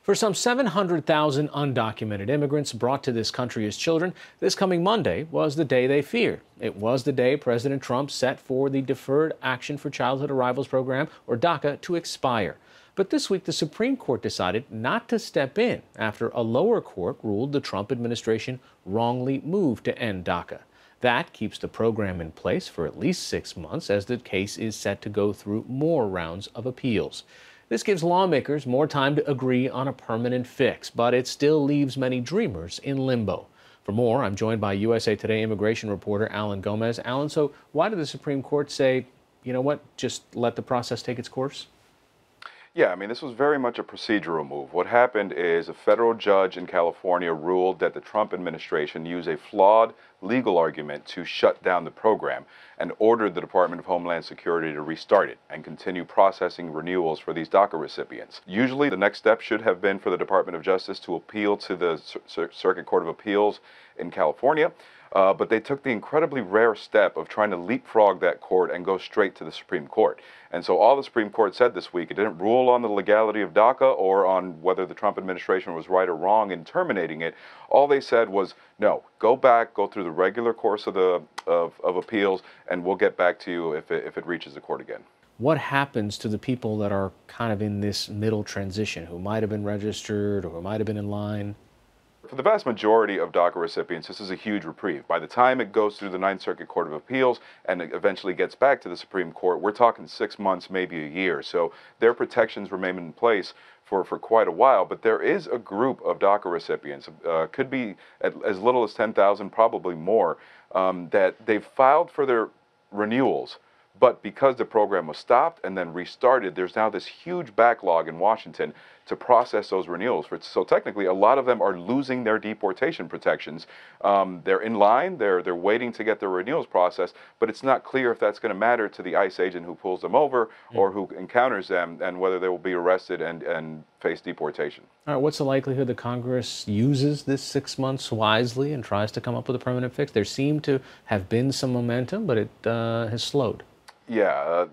For some 700,000 undocumented immigrants brought to this country as children, this coming Monday was the day they feared. It was the day President Trump set for the Deferred Action for Childhood Arrivals program, or DACA, to expire. But this week, the Supreme Court decided not to step in after a lower court ruled the Trump administration wrongly moved to end DACA. That keeps the program in place for at least 6 months as the case is set to go through more rounds of appeals. This gives lawmakers more time to agree on a permanent fix, but it still leaves many dreamers in limbo. For more, I'm joined by USA Today immigration reporter Alan Gomez. Alan, so why did the Supreme Court say, you know what, just let the process take its course? Yeah, I mean, this was very much a procedural move. What happened is a federal judge in California ruled that the Trump administration used a flawed legal argument to shut down the program and ordered the Department of Homeland Security to restart it and continue processing renewals for these DACA recipients. Usually, the next step should have been for the Department of Justice to appeal to the Circuit Court of Appeals in California. But they took the incredibly rare step of trying to leapfrog that court and go straight to the Supreme Court. And so all the Supreme Court said this week, it didn't rule on the legality of DACA or on whether the Trump administration was right or wrong in terminating it. All they said was, no, go back, go through the regular course of appeals, and we'll get back to you if it reaches the court again. What happens to the people that are kind of in this middle transition, who might have been registered or who might have been in line? For the vast majority of DACA recipients, this is a huge reprieve. By the time it goes through the Ninth Circuit Court of Appeals and it eventually gets back to the Supreme Court, we're talking 6 months, maybe a year. So their protections remain in place for quite a while. But there is a group of DACA recipients, could be as little as 10,000, probably more, that they've filed for their renewals. But because the program was stopped and then restarted, there's now this huge backlog in Washington to process those renewals. So technically, a lot of them are losing their deportation protections. They're in line, they're waiting to get their renewals processed, but it's not clear if that's going to matter to the ICE agent who pulls them over or who encounters them, and whether they will be arrested and face deportation. All right, what's the likelihood that Congress uses this 6 months wisely and tries to come up with a permanent fix? There seemed to have been some momentum, but it has slowed. Yeah,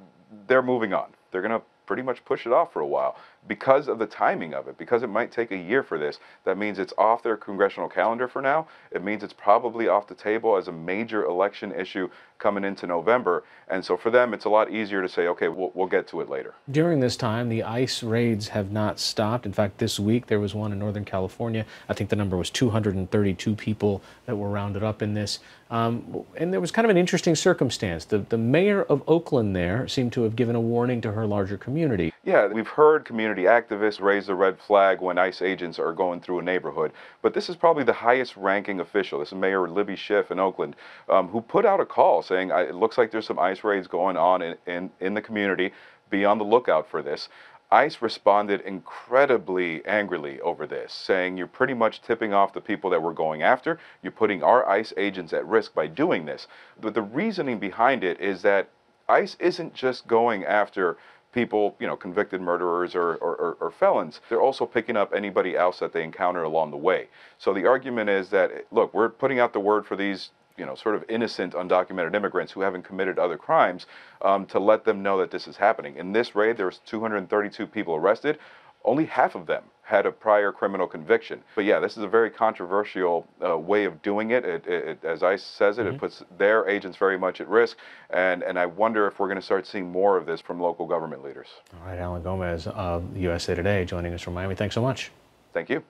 they're moving on. They're going to pretty much push it off for a while because of the timing of it, because it might take a year for this. That means it's off their congressional calendar for now. It means it's probably off the table as a major election issue coming into November. And so for them, it's a lot easier to say, okay, we'll get to it later. During this time, the ICE raids have not stopped. In fact, this week there was one in Northern California. I think the number was 232 people that were rounded up in this. And there was kind of an interesting circumstance. The mayor of Oakland there seemed to have given a warning to her larger community. Yeah, we've heard community activists raise the red flag when ICE agents are going through a neighborhood. But this is probably the highest ranking official. This is Mayor Libby Schiff in Oakland, who put out a call saying, it looks like there's some ICE raids going on in the community. Be on the lookout for this. ICE responded incredibly angrily over this, saying you're pretty much tipping off the people that we're going after. You're putting our ICE agents at risk by doing this. But the reasoning behind it is that ICE isn't just going after people, you know, convicted murderers or felons. They're also picking up anybody else that they encounter along the way. So the argument is that, look, we're putting out the word for these, you know, sort of innocent undocumented immigrants who haven't committed other crimes, to let them know that this is happening. In this raid, there was 232 people arrested. Only half of them had a prior criminal conviction. But yeah, this is a very controversial way of doing it. As ICE says it, it puts their agents very much at risk. And I wonder if we're going to start seeing more of this from local government leaders. All right, Alan Gomez of USA Today joining us from Miami. Thanks so much. Thank you.